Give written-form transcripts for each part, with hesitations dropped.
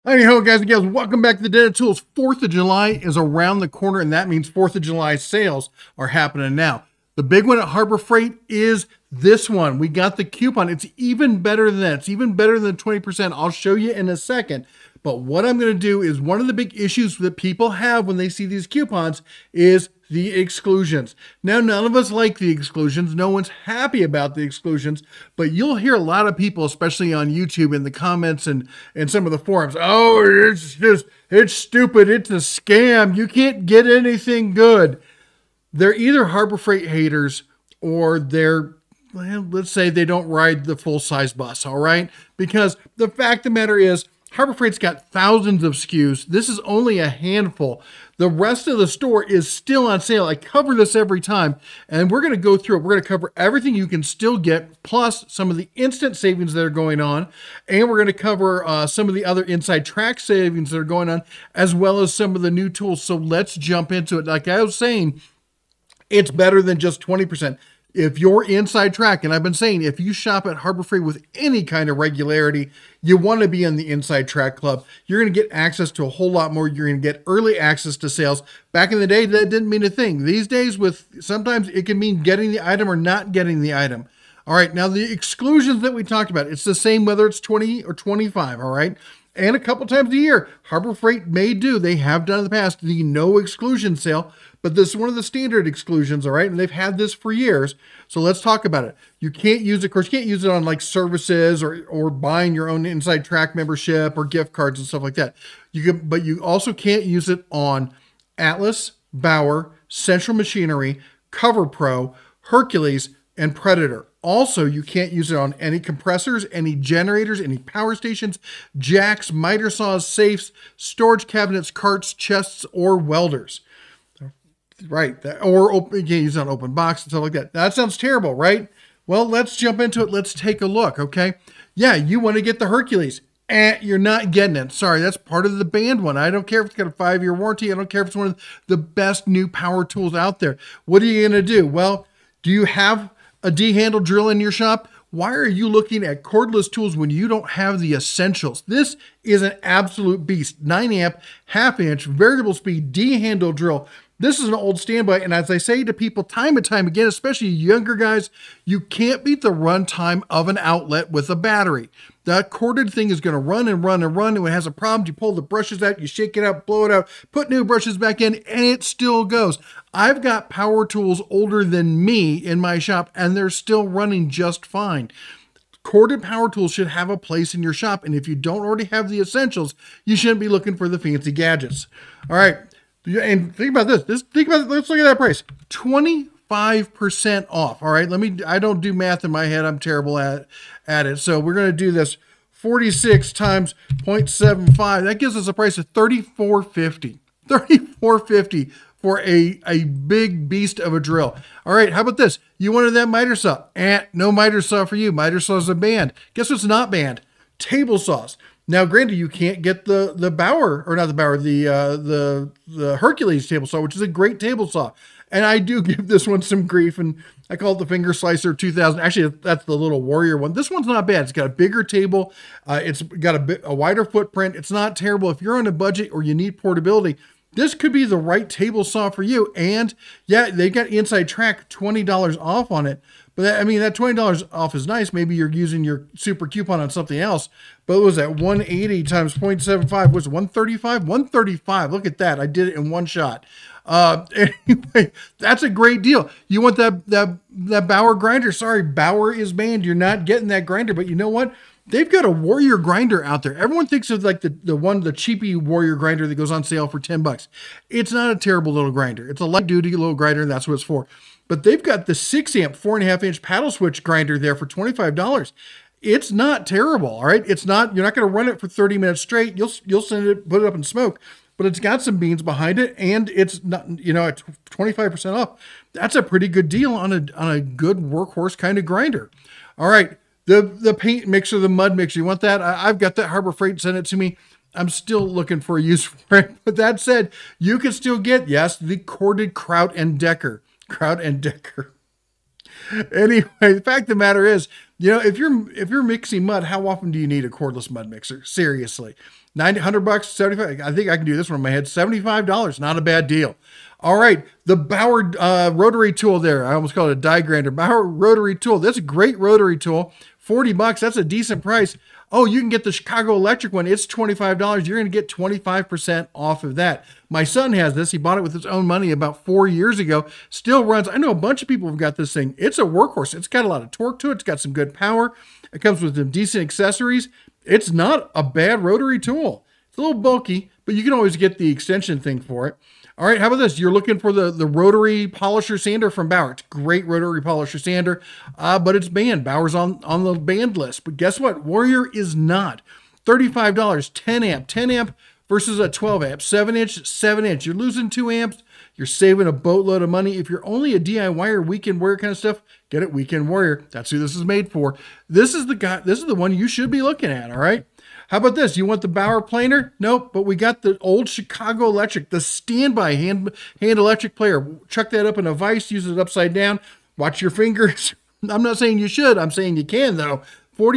Hey-ho, guys and gals, welcome back to the Den of Tools. 4th of July is around the corner, and that means 4th of July sales are happening now. The big one at Harbor Freight is this one. We got the coupon. It's even better than that. It's even better than 20%. I'll show you in a second. But what I'm going to do is one of the big issues that people have when they see these coupons is the exclusions. Now, none of us like the exclusions. No one's happy about the exclusions, but you'll hear a lot of people, especially on YouTube in the comments and some of the forums, oh, it's stupid. It's a scam. You can't get anything good. They're either Harbor Freight haters or they're, well, let's say they don't ride the full-size bus, all right? Because the fact of the matter is, Harbor Freight's got thousands of SKUs. This is only a handful. The rest of the store is still on sale. I cover this every time, and we're going to go through it. We're going to cover everything you can still get, plus some of the instant savings that are going on, and we're going to cover some of the other inside track savings that are going on, as well as some of the new tools. So let's jump into it. Like I was saying, it's better than just 20%. If you're inside track, and I've been saying, if you shop at Harbor Freight with any kind of regularity, you want to be in the inside track club. You're going to get access to a whole lot more. You're going to get early access to sales. Back in the day, that didn't mean a thing. These days, sometimes it can mean getting the item or not getting the item. All right, now the exclusions that we talked about, it's the same whether it's 20 or 25, all right? And a couple times a year, Harbor Freight may do, they have done in the past, the no exclusion sale, but this is one of the standard exclusions, all right? And they've had this for years. So let's talk about it. You can't use it, of course, you can't use it on like services or buying your own inside track membership or gift cards and stuff like that. But you also can't use it on Atlas, Bauer, Central Machinery, Cover Pro, Hercules, and Predator. Also, you can't use it on any compressors, any generators, any power stations, jacks, miter saws, safes, storage cabinets, carts, chests, or welders. Right, or open, you can't use it on open box and stuff like that. That sounds terrible, right? Well, let's jump into it. Let's take a look, okay? Yeah, you want to get the Hercules. You're not getting it. Sorry, that's part of the banned one. I don't care if it's got a 5-year warranty. I don't care if it's one of the best new power tools out there. What are you going to do? Well, do you have a D-handle drill in your shop? Why are you looking at cordless tools when you don't have the essentials? This is an absolute beast. 9 amp, half-inch, variable speed, D-handle drill. This is an old standby, and as I say to people time and time again, especially younger guys, you can't beat the runtime of an outlet with a battery. That corded thing is going to run and run and run, and when it has a problem, you pull the brushes out, you shake it out, blow it out, put new brushes back in, and it still goes. I've got power tools older than me in my shop, and they're still running just fine. Corded power tools should have a place in your shop, and if you don't already have the essentials, you shouldn't be looking for the fancy gadgets. All right. And think about this. Let's look at that price. 25% off. All right. I don't do math in my head. I'm terrible at it. So we're going to do this 46 times 0.75. That gives us a price of $34.50. $34.50 for a big beast of a drill. All right. How about this? You wanted that miter saw. No miter saw for you. Miter saws are banned. Guess what's not banned? Table saws. Now, granted, you can't get the Bauer, or not the Bauer, the Hercules table saw, which is a great table saw. And I do give this one some grief, and I call it the Finger Slicer 2000. Actually, that's the little Warrior one. This one's not bad. It's got a bigger table. It's got a wider footprint. It's not terrible. If you're on a budget or you need portability, this could be the right table saw for you. And yeah, they got inside track $20 off on it. But that $20 off is nice. Maybe you're using your super coupon on something else. But what was that? 180 times 0.75 was 135? 135. Look at that. I did it in one shot. Anyway, that's a great deal. You want that Bauer grinder. Sorry, Bauer is banned. You're not getting that grinder. But you know what? They've got a Warrior grinder out there. Everyone thinks of like the cheapy Warrior grinder that goes on sale for 10 bucks. It's not a terrible little grinder. It's a light duty little grinder, and that's what it's for. But they've got the 6 amp, 4.5 inch paddle switch grinder there for $25. It's not terrible. All right. It's not, you're not going to run it for 30 minutes straight. You'll send it, put it up in smoke, but it's got some beans behind it, and it's not, at 25% off. That's a pretty good deal on a good workhorse kind of grinder. All right. The paint mixer, the mud mixer, you want that? I've got that. Harbor Freight sent it to me. I'm still looking for a use for it. But that said, you can still get, yes, the corded Kraut and Decker. Anyway, the fact of the matter is, if you're mixing mud, how often do you need a cordless mud mixer? Seriously. $100, 75. I think I can do this one in my head. $75, not a bad deal. All right, the Bauer rotary tool there. I almost called it a die grinder. Bauer rotary tool. That's a great rotary tool. $40, that's a decent price. Oh, you can get the Chicago Electric one. It's $25. You're going to get 25% off of that. My son has this. He bought it with his own money about 4 years ago. Still runs. I know a bunch of people have got this thing. It's a workhorse. It's got a lot of torque to it. It's got some good power. It comes with some decent accessories. It's not a bad rotary tool. It's a little bulky, but you can always get the extension thing for it. All right, how about this? You're looking for the rotary polisher sander from Bauer. It's a great rotary polisher sander, but it's banned. Bauer's on the banned list. But guess what? Warrior is not. $35, 10 amp. 10 amp versus a 12 amp. 7-inch, 7-inch. You're losing 2 amps. You're saving a boatload of money. If you're only a DIYer, weekend warrior kind of stuff, get it Weekend Warrior. That's who this is made for. This is the guy. This is the one you should be looking at, all right? How about this? You want the Bauer planer? Nope, but we got the old Chicago Electric, the standby hand electric player. Chuck that up in a vise, use it upside down. Watch your fingers. I'm not saying you should. I'm saying you can, though. Was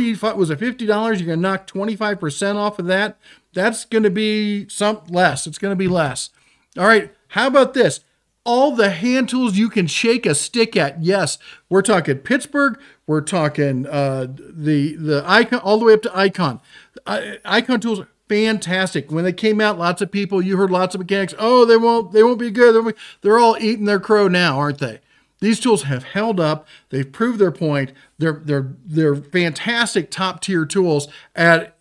it $50? You're going to knock 25% off of that. That's going to be something less. It's going to be less. All right, how about this? All the hand tools you can shake a stick at. Yes, we're talking Pittsburgh. We're talking the Icon, all the way up to Icon. Icon tools are fantastic. When they came out, lots of people, you heard lots of mechanics, oh, they won't be good. They're all eating their crow now, aren't they? These tools have held up. They've proved their point. They're fantastic top tier tools at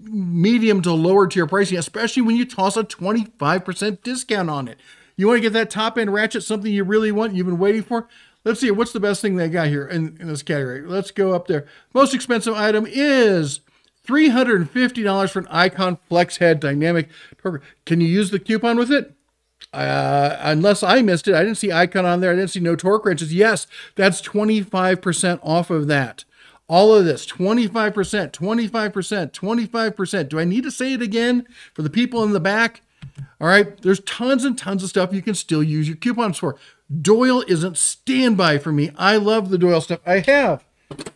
medium to lower tier pricing, especially when you toss a 25% discount on it. You want to get that top end ratchet, something you really want, you've been waiting for? Let's see, what's the best thing they got here in this category? Let's go up there. Most expensive item is $350 for an Icon Flex Head Dynamic. Can you use the coupon with it? Unless I missed it. I didn't see Icon on there. I didn't see no torque wrenches. Yes, that's 25% off of that. All of this, 25%, 25%, 25%. Do I need to say it again for the people in the back? All right, there's tons and tons of stuff you can still use your coupons for. Doyle isn't standby for me. I love the Doyle stuff. I have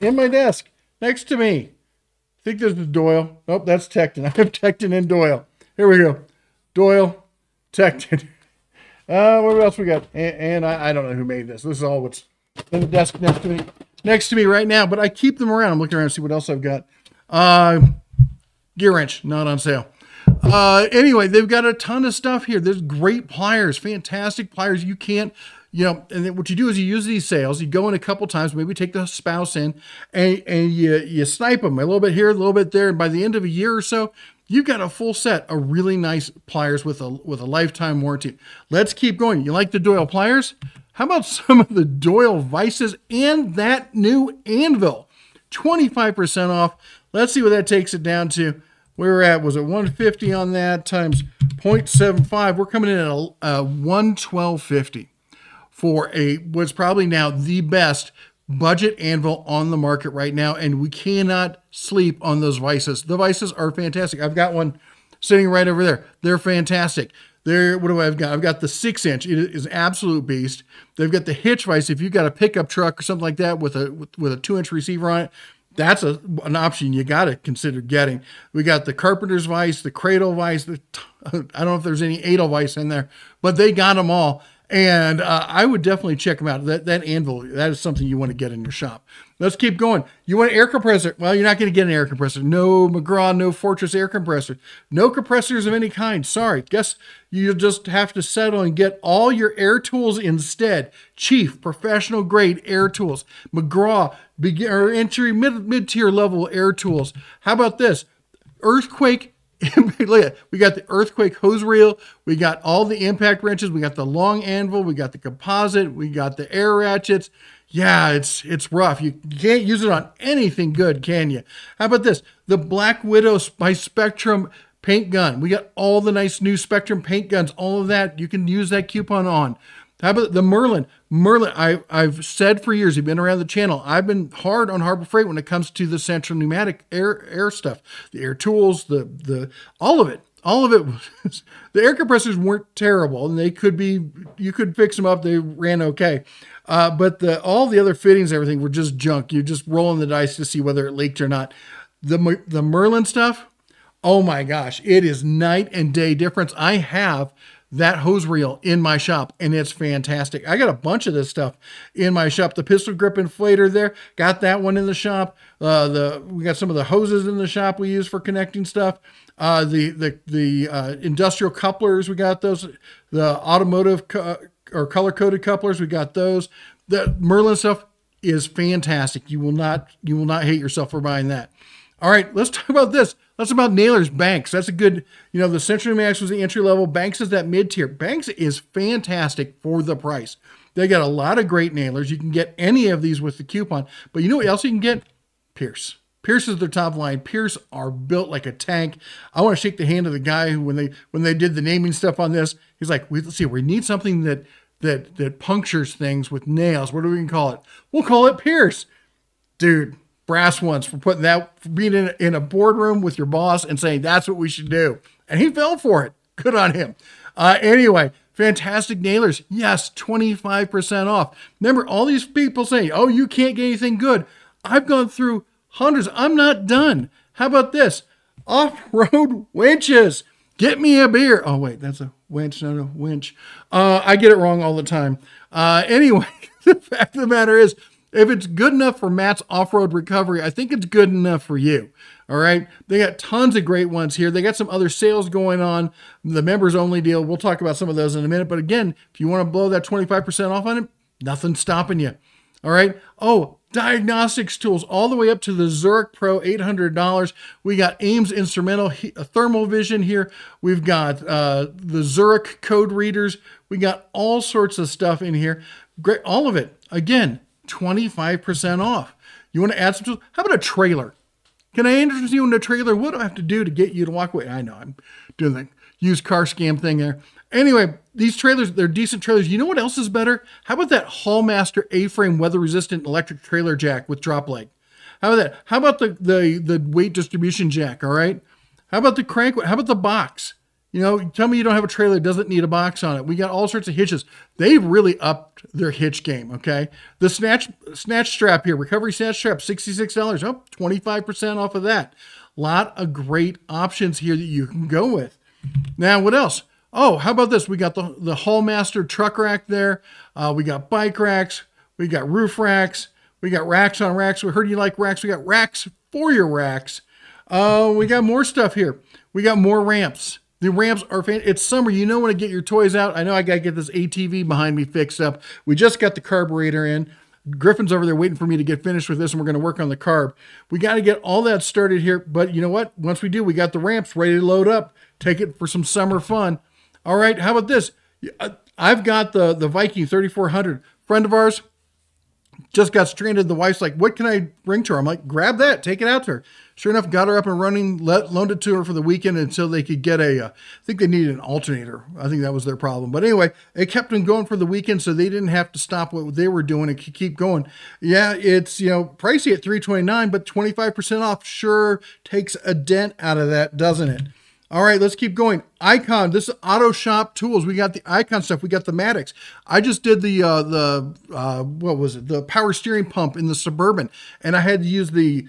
in my desk next to me. I think this is Doyle. Nope, that's Tecton. I have Tecton and Doyle. Here we go. Doyle, Tecton. What else we got? And I don't know who made this. This is all what's in the desk next to me right now. But I keep them around. I'm looking around to see what else I've got. Gear wrench, not on sale. Anyway, they've got a ton of stuff here. There's great pliers, fantastic pliers. You can't, and then what you do is you use these sales. You go in a couple times, maybe take the spouse in, and you snipe them a little bit here, a little bit there. And by the end of a year or so, you've got a full set of really nice pliers with a lifetime warranty. Let's keep going. You like the Doyle pliers? How about some of the Doyle vices and that new anvil? 25% off. Let's see what that takes it down to. Where we're at, was it 150 on that times 0.75? We're coming in at a 112.50 for what's probably now the best budget anvil on the market right now, and we cannot sleep on those vices. The vices are fantastic. I've got one sitting right over there. They're fantastic. What do I've got? I've got the 6-inch. It is an absolute beast. They've got the hitch vise. If you've got a pickup truck or something like that with a 2-inch receiver on it, that's an option you got to consider getting. We got the carpenter's vise, the cradle vise. I don't know if there's any Edelweiss in there, but they got them all. And I would definitely check them out. That anvil, that is something you want to get in your shop. Let's keep going. You want an air compressor? Well, you're not going to get an air compressor. No McGraw, no Fortress air compressor. No compressors of any kind. Sorry. Guess you just have to settle and get all your air tools instead. Chief, professional grade air tools. McGraw, beginner, entry, mid-tier level air tools. How about this? Earthquake. Look at it. We got the Earthquake hose reel. We got all the impact wrenches. We got the long anvil. We got the composite. We got the air ratchets. Yeah, it's rough. You can't use it on anything good, can you? How about this? The Black Widow by Spectrum paint gun. We got all the nice new Spectrum paint guns. All of that you can use that coupon on. How about the Merlin? Merlin, I've said for years, you've been around the channel, I've been hard on Harbor Freight when it comes to the central pneumatic air stuff, the air tools, the all of it. All of it was, the air compressors weren't terrible, and they could be, you could fix them up, they ran okay. But all the other fittings, everything were just junk. You're just rolling the dice to see whether it leaked or not. The Merlin stuff, Oh my gosh, it is night and day difference. I have that hose reel in my shop and it's fantastic. I got a bunch of this stuff in my shop. The pistol grip inflator there, got that one in the shop. We got some of the hoses in the shop we use for connecting stuff. The industrial couplers, we got those. The automotive or color coded couplers, we got those. The Merlin stuff is fantastic. You will not hate yourself for buying that. All right, let's talk about this. Let's talk about nailers. Banks. That's a good, the Century Max was the entry level. Banks is that mid tier. Banks is fantastic for the price. They got a lot of great nailers. You can get any of these with the coupon. But you know what else you can get? Pierce. Pierce is their top line. Pierce are built like a tank. I want to shake the hand of the guy who, when they did the naming stuff on this, he's like, let's see, we need something that punctures things with nails. What do we call it? We'll call it Pierce. Dude, brass ones for putting that, for being in a boardroom with your boss and saying that's what we should do. And he fell for it. Good on him. Anyway, fantastic nailers. Yes, 25% off. Remember, all these people saying, oh, you can't get anything good. I've gone through hundreds. I'm not done. How about this? Off-road winches. Get me a beer. Oh, wait, that's a winch, not a winch. I get it wrong all the time. Anyway, the fact of the matter is, if it's good enough for Matt's off-road recovery, I think it's good enough for you. All right. They got tons of great ones here. They got some other sales going on. The members only deal. We'll talk about some of those in a minute. But again, if you want to blow that 25% off on it, nothing's stopping you. All right. Oh, diagnostics tools all the way up to the Zurich Pro, $800. We got Ames Instrumental Thermal Vision here. We've got the Zurich code readers. We got all sorts of stuff in here. Great. All of it. Again, 25% off. You want to add some tools? How about a trailer? Can I introduce you in a trailer? What do I have to do to get you to walk away? I know I'm doing the used car scam thing there. Anyway, these trailers, they're decent trailers. You know what else is better? How about that Hallmaster A-frame weather-resistant electric trailer jack with drop leg? How about that? How about the weight distribution jack, all right? How about the crank? How about the box? Tell me you don't have a trailer that doesn't need a box on it. We got all sorts of hitches. They've really upped their hitch game, okay? The snatch strap here, recovery snatch strap, $66. Oh, 25% off of that. Lot of great options here that you can go with. Now, what else? Oh, how about this? We got the Hallmaster truck rack there. We got bike racks. We got roof racks. We got racks on racks. We heard you like racks. We got racks for your racks. We got more stuff here. We got more ramps. The ramps are fantastic. It's summer. You know when to get your toys out. I know I got to get this ATV behind me fixed up. We just got the carburetor in. Griffin's over there waiting for me to get finished with this, and we're going to work on the carb. We got to get all that started here. But you know what? Once we do, we got the ramps ready to load up. Take it for some summer fun. All right. How about this? I've got the Viking 3400. Friend of ours just got stranded. The wife's like, what can I bring to her? I'm like, grab that. Take it out to her. Sure enough, got her up and running, loaned it to her for the weekend until they could get I think they needed an alternator. I think that was their problem. But anyway, it kept them going for the weekend so they didn't have to stop what they were doing and keep going. Yeah, it's, pricey at $329, but 25% off sure takes a dent out of that, doesn't it? All right, let's keep going. Icon, this is Auto Shop Tools. We got the Icon stuff. We got the Maddox. I just did what was it? The power steering pump in the Suburban, and I had to use the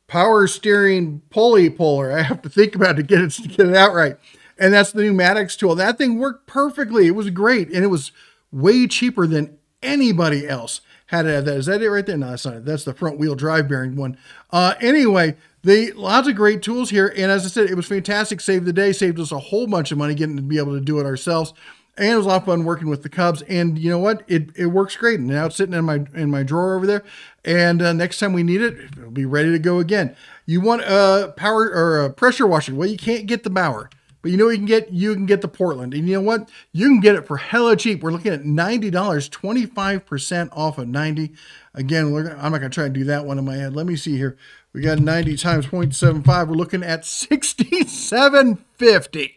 power steering pulley puller. I have to think about it to get it out right. And that's the new Maddox tool. That thing worked perfectly. It was great, and it was way cheaper than anybody else had to have that. Is that it right there? No, that's not it. That's the front wheel drive bearing one. Anyway, lots of great tools here. And as I said, it was fantastic. Saved the day, saved us a whole bunch of money getting to be able to do it ourselves. And it was a lot of fun working with the Cubs. And you know what? It works great. And now it's sitting in my drawer over there. And next time we need it, it'll be ready to go again. You want a power or a pressure washer? Well, you can't get the Bauer. But you know what you can get? You can get the Portland. And you know what? You can get it for hella cheap. We're looking at $90, 25% off of 90. Again, I'm not going to try and do that one in my head. Let me see here. We got 90 times 0.75. We're looking at $67.50.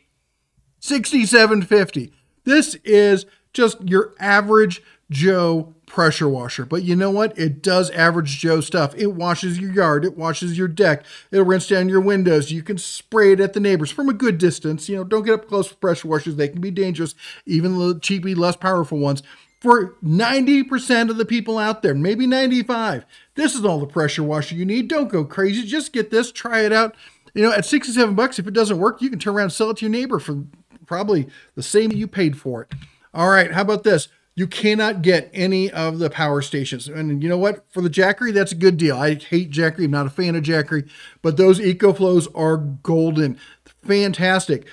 $67.50. This is just your average Joe pressure washer. But you know what? It does average Joe stuff. It washes your yard. It washes your deck. It'll rinse down your windows. You can spray it at the neighbors from a good distance. Don't get up close with pressure washers. They can be dangerous, even the cheapy, less powerful ones. For 90% of the people out there, maybe 95, this is all the pressure washer you need. Don't go crazy. Just get this. Try it out. You know, at 67 bucks, if it doesn't work, you can turn around and sell it to your neighbor for probably the same you paid for it. All right, how about this? You cannot get any of the power stations. And you know what? For the Jackery, that's a good deal. I hate Jackery. I'm not a fan of Jackery, but those EcoFlows are golden. Fantastic.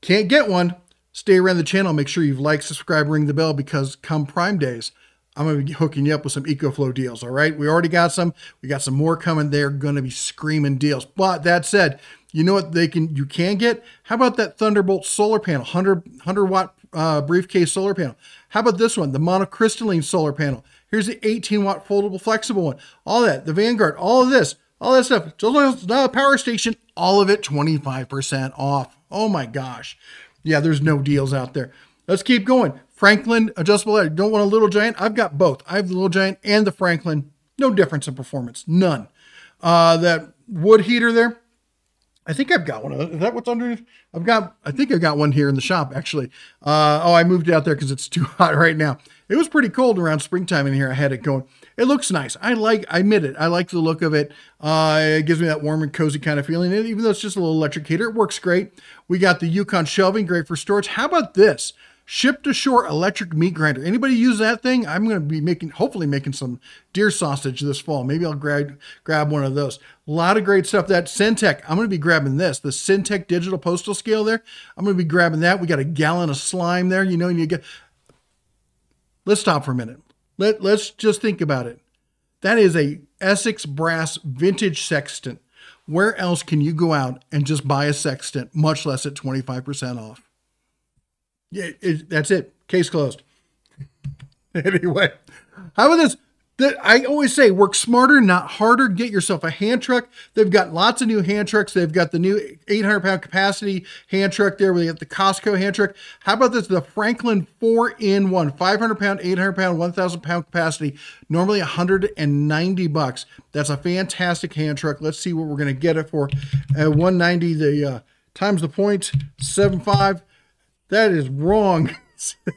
Can't get one. Stay around the channel. Make sure you've liked, subscribe, ring the bell, because come Prime Days, I'm going to be hooking you up with some EcoFlow deals, all right? We already got some. We got some more coming. They're going to be screaming deals. But that said, you know what you can get? How about that Thunderbolt solar panel, 100 watt briefcase solar panel? How about this one, the monocrystalline solar panel? Here's the 18 watt foldable flexible one. All that, the Vanguard, all of this, all that stuff. Just not a power station, all of it 25% off. Oh my gosh. Yeah, there's no deals out there. Let's keep going. Franklin adjustable light. Don't want a little giant? I've got both. I have the little giant and the Franklin. No difference in performance. None. That wood heater there, I think I've got one of those. Is that what's underneath? I think I've got one here in the shop, actually. Oh, I moved it out there because it's too hot right now. It was pretty cold around springtime in here. I had it going. It looks nice. I admit it. I like the look of it. It gives me that warm and cozy kind of feeling. And even though it's just a little electric heater, it works great. We got the Yukon shelving, great for storage. How about this? Ship to shore electric meat grinder. Anybody use that thing? I'm going to be hopefully making some deer sausage this fall. Maybe I'll grab one of those. A lot of great stuff. That Syntec, I'm going to be grabbing this. The Syntec digital postal scale there. I'm going to be grabbing that. We got a gallon of slime there. You know, and you get. Let's stop for a minute. Let's just think about it. That is a Essex brass vintage sextant. Where else can you go out and just buy a sextant, much less at 25% off? Yeah, that's it. Case closed. Anyway, how about this? I always say work smarter, not harder. Get yourself a hand truck. They've got lots of new hand trucks. They've got the new 800-pound capacity hand truck there. We got the Costco hand truck. How about this? The Franklin 4-in-1, 500-pound, 800-pound, 1,000-pound capacity. Normally $190. That's a fantastic hand truck. Let's see what we're going to get it for. 190. The times the 0.75. That is wrong.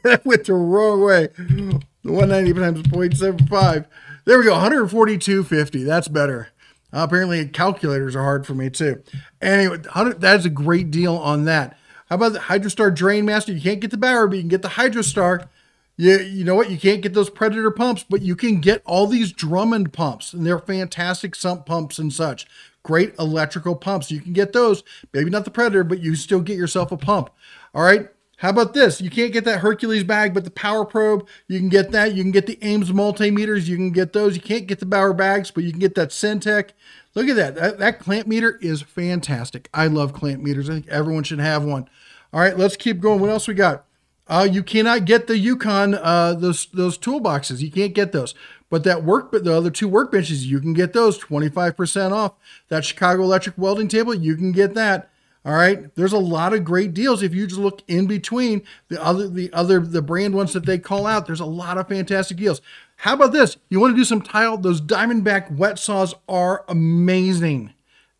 That went the wrong way. The 190 times 0.75. There we go, 142.50. That's better. Apparently calculators are hard for me too. Anyway, that's a great deal on that. How about the HydroStar Drain Master? You can't get the Bauer, but you can get the HydroStar. You know what? You can't get those Predator pumps, but you can get all these Drummond pumps, and they're fantastic sump pumps and such. Great electrical pumps. You can get those. Maybe not the Predator, but you still get yourself a pump. All right. How about this? You can't get that Hercules bag, but the Power Probe, you can get that. You can get the Ames multimeters. You can get those. You can't get the Bauer bags, but you can get that Syntec. Look at that. That clamp meter is fantastic. I love clamp meters. I think everyone should have one. All right, let's keep going. What else we got? You cannot get the Yukon, those toolboxes. You can't get those. But the other two workbenches, you can get those 25% off. That Chicago Electric welding table, you can get that. All right, there's a lot of great deals if you just look in between the brand ones that they call out. There's a lot of fantastic deals. How about this? You want to do some tile? Those Diamondback wet saws are amazing,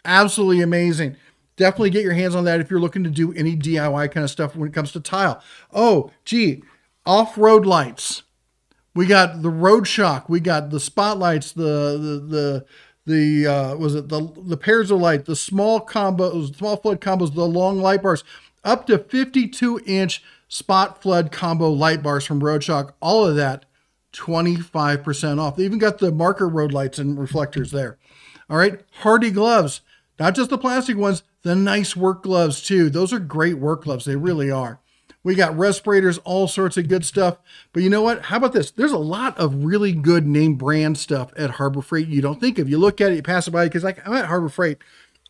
absolutely amazing. Definitely get your hands on that if you're looking to do any DIY kind of stuff when it comes to tile. Oh, gee, off-road lights. We got the Road Shock. We got the spotlights. The pairs of light, the small combos, small flood combos, the long light bars, up to 52-inch spot flood combo light bars from Road Shock. All of that, 25% off. They even got the marker road lights and reflectors there. All right, Hardy gloves, not just the plastic ones, the nice work gloves too. Those are great work gloves. They really are. We got respirators, all sorts of good stuff. But you know what? How about this? There's a lot of really good name brand stuff at Harbor Freight you don't think of. You look at it, you pass it by, because like, I'm at Harbor Freight.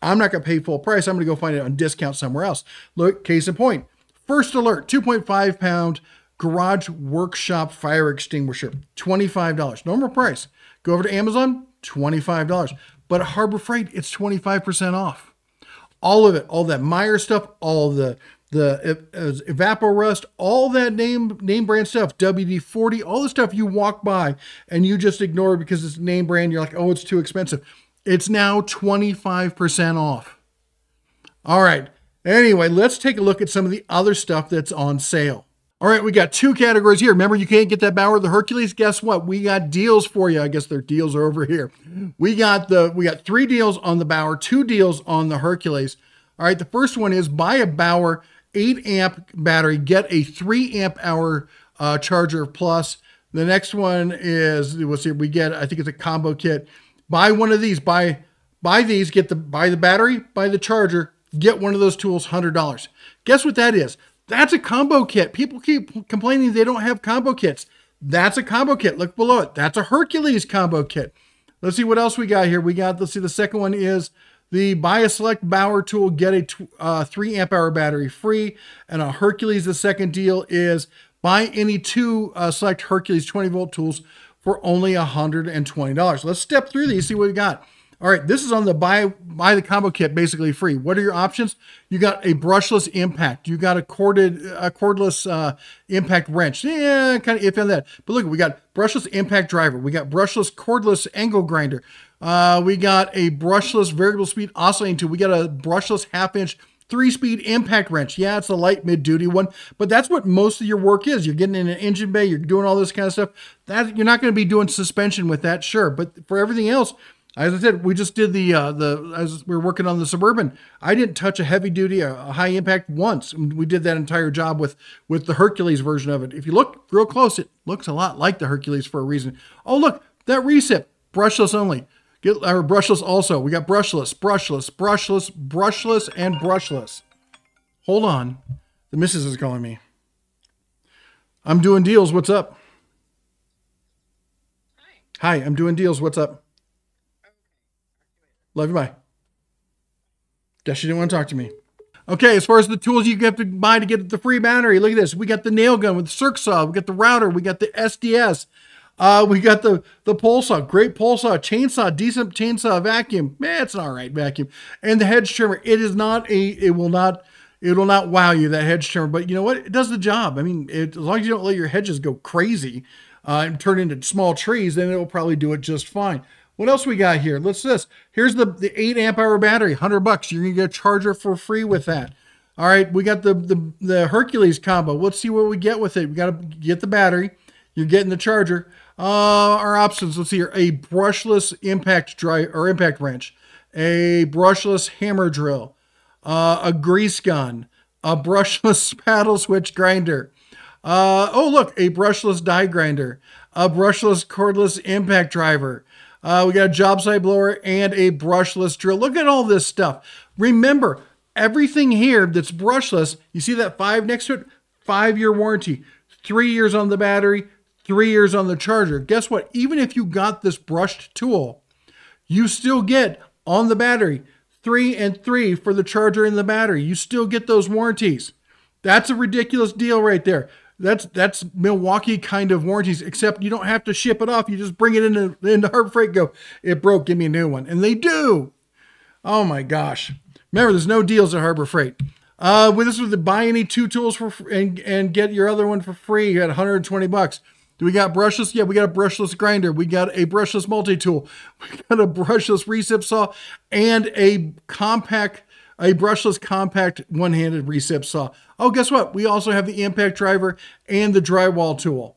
I'm not going to pay full price. I'm going to go find it on discount somewhere else. Look, case in point. First Alert, 2.5 pound garage workshop fire extinguisher, $25. Normal price. Go over to Amazon, $25. But at Harbor Freight, it's 25% off. All of it, all that Meyer stuff, all the Evaporust, all that name brand stuff, WD-40, all the stuff you walk by and you just ignore because it's name brand. You're like, oh, it's too expensive. It's now 25% off. All right. Anyway, let's take a look at some of the other stuff that's on sale. All right, we got two categories here. Remember, you can't get that Bauer or the Hercules. Guess what? We got deals for you. I guess their deals are over here. We got 3 deals on the Bauer, 2 deals on the Hercules. All right, the first one is buy a Bauer 8 amp battery, get a 3 amp hour charger plus. The next one is, we'll see, we get, I think it's a combo kit. Buy one of these, buy these, buy the battery, buy the charger, get one of those tools, $100. Guess what that is? That's a combo kit. People keep complaining they don't have combo kits. That's a combo kit. Look below it. That's a Hercules combo kit. Let's see what else we got here. Let's see, the second one is the buy a select Bauer tool, get a 3 amp hour battery free. And a Hercules, the second deal is buy any 2 select Hercules 20 volt tools for only $120. Let's step through these, see what we got. All right, this is on the buy the combo kit, basically free. What are your options? You got a brushless impact. You got a cordless impact wrench. Yeah, kind of iffy on that. But look, we got brushless impact driver. We got brushless cordless angle grinder. We got a brushless variable speed oscillating tool. We got a brushless 1/2-inch 3-speed impact wrench. Yeah, it's a light mid-duty one, but that's what most of your work is. You're getting in an engine bay, you're doing all this kind of stuff. That you're not going to be doing suspension with that, sure. But for everything else, as I said, we just did as we were working on the Suburban, I didn't touch a heavy duty, a high impact once. We did that entire job with the Hercules version of it. If you look real close, it looks a lot like the Hercules for a reason. Oh, look, that recip, brushless only. Get our brushless also. We got brushless, brushless, brushless, brushless, and brushless. Hold on. The missus is calling me. I'm doing deals. What's up? Hi, I'm doing deals. What's up? Love you, bye. Guess you didn't want to talk to me. Okay, as far as the tools you have to buy to get the free battery, look at this. We got the nail gun with the circ saw. We got the router. We got the SDS. We got the pole saw, great pole saw, chainsaw, decent chainsaw, vacuum. It's an all right vacuum. And the hedge trimmer. It will not wow you, that hedge trimmer. But you know what? It does the job. I mean, as long as you don't let your hedges go crazy and turn into small trees, then it will probably do it just fine. What else we got here? Here's the 8 amp hour battery, $100. You're gonna get a charger for free with that. All right, we got the Hercules combo. Let's see what we get with it. We got to get the battery. You're getting the charger. Our options, let's see here, a brushless impact wrench, a brushless hammer drill, a grease gun, a brushless paddle switch grinder. Oh, look, a brushless die grinder, a brushless cordless impact driver. We got a job site blower and a brushless drill. Look at all this stuff. Remember, everything here that's brushless, you see that 5 next to it? 5-year warranty, 3 years on the battery, 3 years on the charger. Guess what? Even if you got this brushed tool, you still get on the battery 3 and 3 for the charger and the battery. You still get those warranties. That's a ridiculous deal right there. That's Milwaukee kind of warranties, except you don't have to ship it off. You just bring it into Harbor Freight, go, it broke, give me a new one. And they do. Oh my gosh. Remember, there's no deals at Harbor Freight. With this, with the buy any 2 tools and get your other one for free at $120. Do we got brushless? Yeah, we got a brushless grinder. We got a brushless multi-tool. We got a brushless recip saw and a brushless compact one-handed recip saw. Oh, guess what? We also have the impact driver and the drywall tool.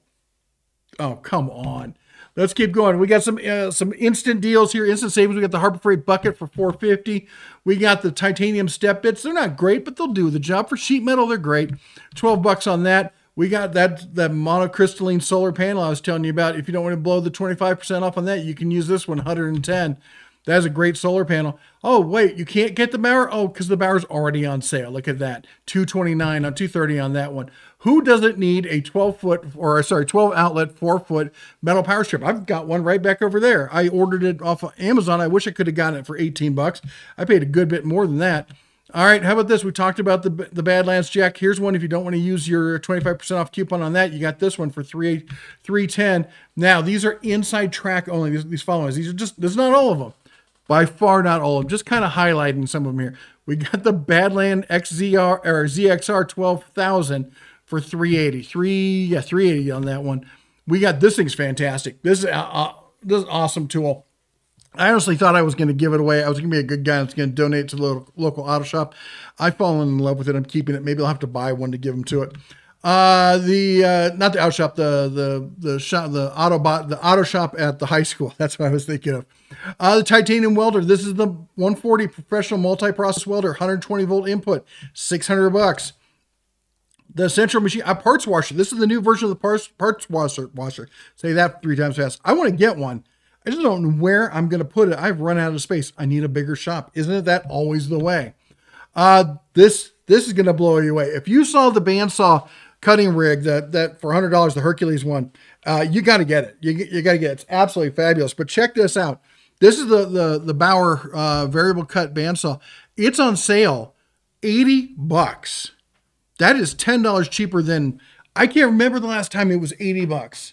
Oh, come on. Let's keep going. We got some instant deals here, instant savings. We got the Harbor Freight bucket for $4.50. We got the titanium step bits. They're not great, but they'll do the job. For sheet metal, they're great. $12 on that. We got that monocrystalline solar panel I was telling you about. If you don't want to blow the 25% off on that, you can use this one, $110. That's a great solar panel. Oh, wait, you can't get the Bauer? Oh, because the Bauer's already on sale. Look at that. $229 on $230 on that one. Who doesn't need a 12 outlet, 4-foot metal power strip? I've got one right back over there. I ordered it off of Amazon. I wish I could have gotten it for $18. I paid a good bit more than that. All right, how about this? We talked about the Badlands jack. Here's one if you don't want to use your 25% off coupon on that. You got this one for $310. Now, these are inside track only, these following. These are just, there's not all of them. By far not all of them. Just kind of highlighting some of them here. We got the Badland ZXR 12,000 for $380. $380 on that one. We got, this thing's fantastic. This is an awesome tool. I honestly thought I was going to give it away. I was going to be a good guy that's going to donate to the local auto shop. I've fallen in love with it. I'm keeping it. Maybe I'll have to buy one to give them to it. Not the auto shop, the shop, the auto shop at the high school. That's what I was thinking of. The titanium welder. This is the 140 professional multi-process welder, 120 volt input, $600. The central machine, a parts washer. This is the new version of the parts washer. Say that 3 times fast. I want to get one. I just don't know where I'm going to put it. I've run out of space. I need a bigger shop. Isn't that always the way? This is going to blow you away. If you saw the bandsaw cutting rig that for $100, the Hercules one, you got to get it. You got to get it. It's absolutely fabulous. But check this out. This is the Bauer variable cut bandsaw. It's on sale, $80. That is $10 cheaper than, I can't remember the last time it was $80.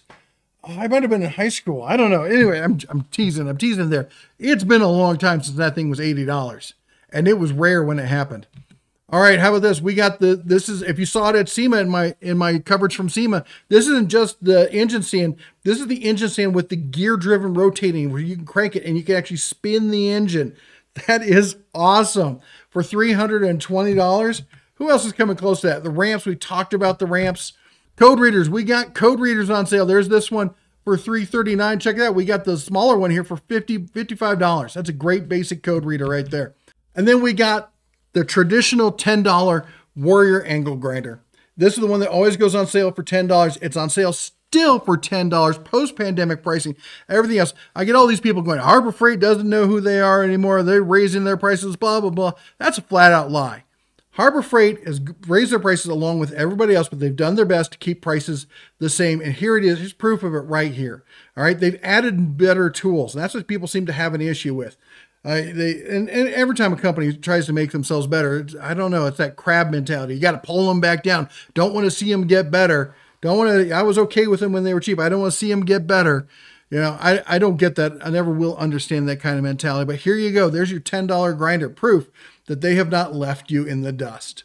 I might have been in high school. I don't know. Anyway, I'm teasing. I'm teasing there. It's been a long time since that thing was $80, and it was rare when it happened. All right, how about this? We got this is, if you saw it at SEMA in my coverage from SEMA, this isn't just the engine stand. This is the engine stand with the gear-driven rotating where you can crank it and you can actually spin the engine. That is awesome. For $320, who else is coming close to that? The ramps, we talked about the ramps. Code readers, we got code readers on sale. There's this one for $339. Check it out. We got the smaller one here for $55. That's a great basic code reader right there. And then we got the traditional $10 Warrior angle grinder. This is the one that always goes on sale for $10. It's on sale still for $10, post-pandemic pricing, everything else. I get all these people going, Harbor Freight doesn't know who they are anymore. They're raising their prices, blah, blah, blah. That's a flat out lie. Harbor Freight has raised their prices along with everybody else, but they've done their best to keep prices the same. And here it is. Here's proof of it right here. All right. They've added better tools. And that's what people seem to have an issue with. And every time a company tries to make themselves better, I don't know, it's that crab mentality. You got to pull them back down. Don't want to see them get better. Don't want to, I was okay with them when they were cheap. I don't want to see them get better. You know, I don't get that. I never will understand that kind of mentality. But here you go. There's your $10 grinder, proof that they have not left you in the dust.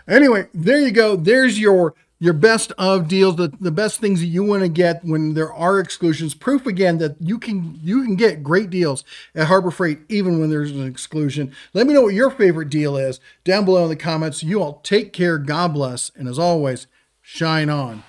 Anyway, there you go. There's your best of deals, the best things that you want to get when there are exclusions. Proof again that you can get great deals at Harbor Freight even when there's an exclusion. Let me know what your favorite deal is down below in the comments. You all take care, God bless, and as always, shine on.